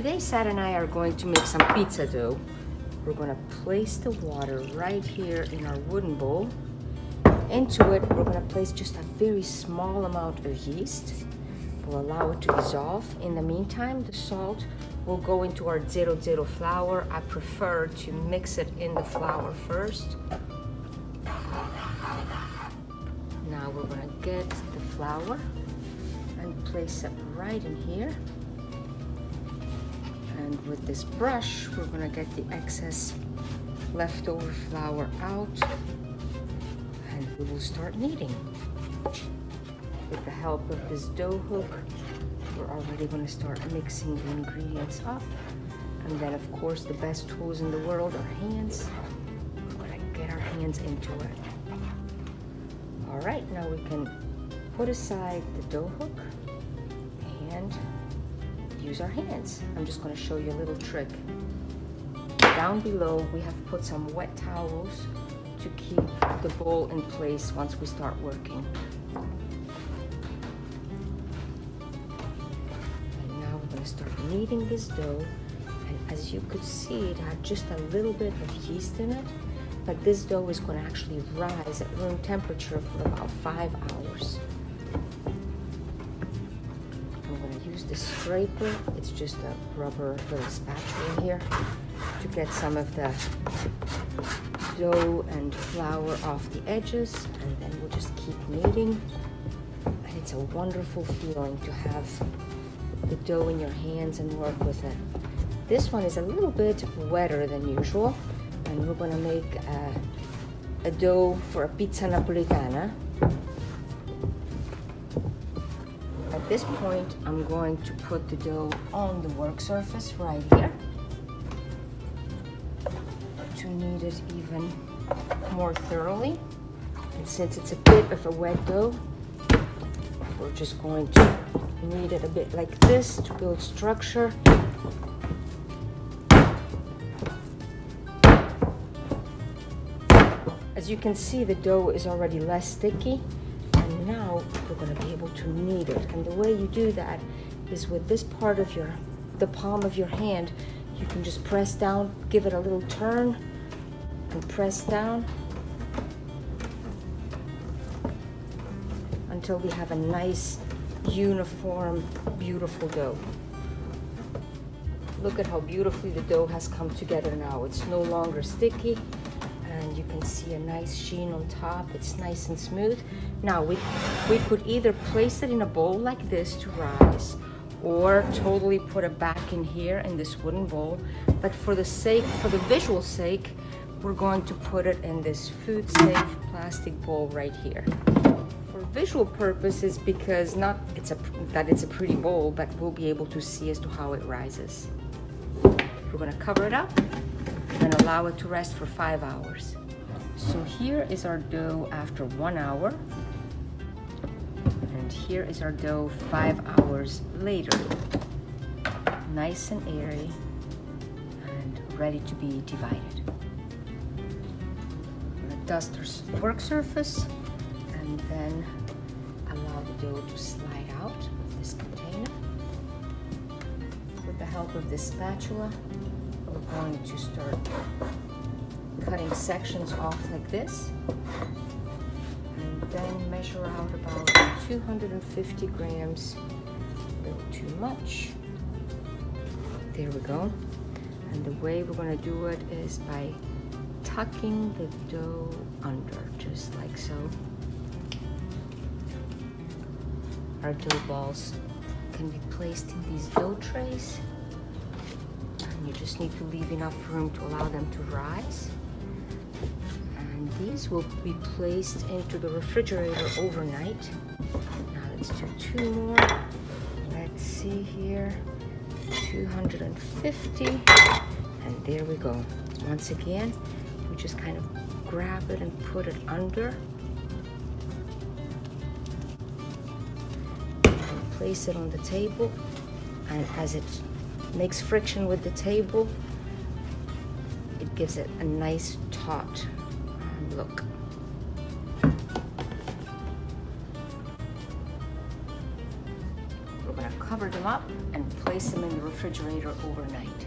Today, Sad and I are going to make some pizza dough. We're gonna place the water right here in our wooden bowl. Into it, we're gonna place just a very small amount of yeast. We'll allow it to dissolve. In the meantime, the salt will go into our 00 flour. I prefer to mix it in the flour first. Now we're gonna get the flour and place it right in here. And with this brush, we're gonna get the excess leftover flour out, and we will start kneading. With the help of this dough hook, we're already gonna start mixing the ingredients up. And then of course, the best tools in the world are hands. We're gonna get our hands into it. All right, now we can put aside the dough hook and use our hands. I'm just going to show you a little trick. Down below, we have put some wet towels to keep the bowl in place once we start working. And now we're going to start kneading this dough. And as you could see, it had just a little bit of yeast in it, but this dough is going to actually rise at room temperature for about 5 hours. The scraper, it's just a rubber little spatula here to get some of the dough and flour off the edges, and then we'll just keep kneading. And it's a wonderful feeling to have the dough in your hands and work with it. This one is a little bit wetter than usual, and we're going to make a dough for a pizza napoletana. At this point, I'm going to put the dough on the work surface right here to knead it even more thoroughly. And since it's a bit of a wet dough, we're just going to knead it a bit like this to build structure. As you can see, the dough is already less sticky. And now we're going to be able to knead it. And the way you do that is with this part of the palm of your hand, you can just press down, give it a little turn, and press down until we have a nice, uniform, beautiful dough. Look at how beautifully the dough has come together now. It's no longer sticky. And you can see a nice sheen on top. It's nice and smooth. Now we could either place it in a bowl like this to rise, or totally put it back in here in this wooden bowl. But for the visual sake, we're going to put it in this food safe plastic bowl right here. For visual purposes, because not that it's a pretty bowl, but we'll be able to see as to how it rises. We're gonna cover it up and allow it to rest for 5 hours. So here is our dough after 1 hour. And here is our dough 5 hours later. Nice and airy and ready to be divided. I'm gonna dust our work surface and then allow the dough to slide out of this container. With the help of this spatula, we're going to start cutting sections off like this, and then measure out about 250 grams, a little too much. There we go. And the way we're going to do it is by tucking the dough under, just like so. Our dough balls can be placed in these dough trays. You just need to leave enough room to allow them to rise. And these will be placed into the refrigerator overnight. Now let's do 2 more. Let's see here, 250. And there we go. Once again, we just kind of grab it and put it under. And place it on the table. And as it makes friction with the table, it gives it a nice taut look. We're going gonna cover them up and place them in the refrigerator overnight.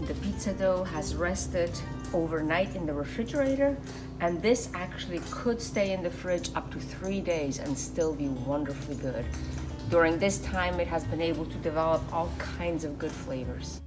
The pizza dough has rested overnight in the refrigerator, and this actually could stay in the fridge up to 3 days and still be wonderfully good. During this time, it has been able to develop all kinds of good flavors.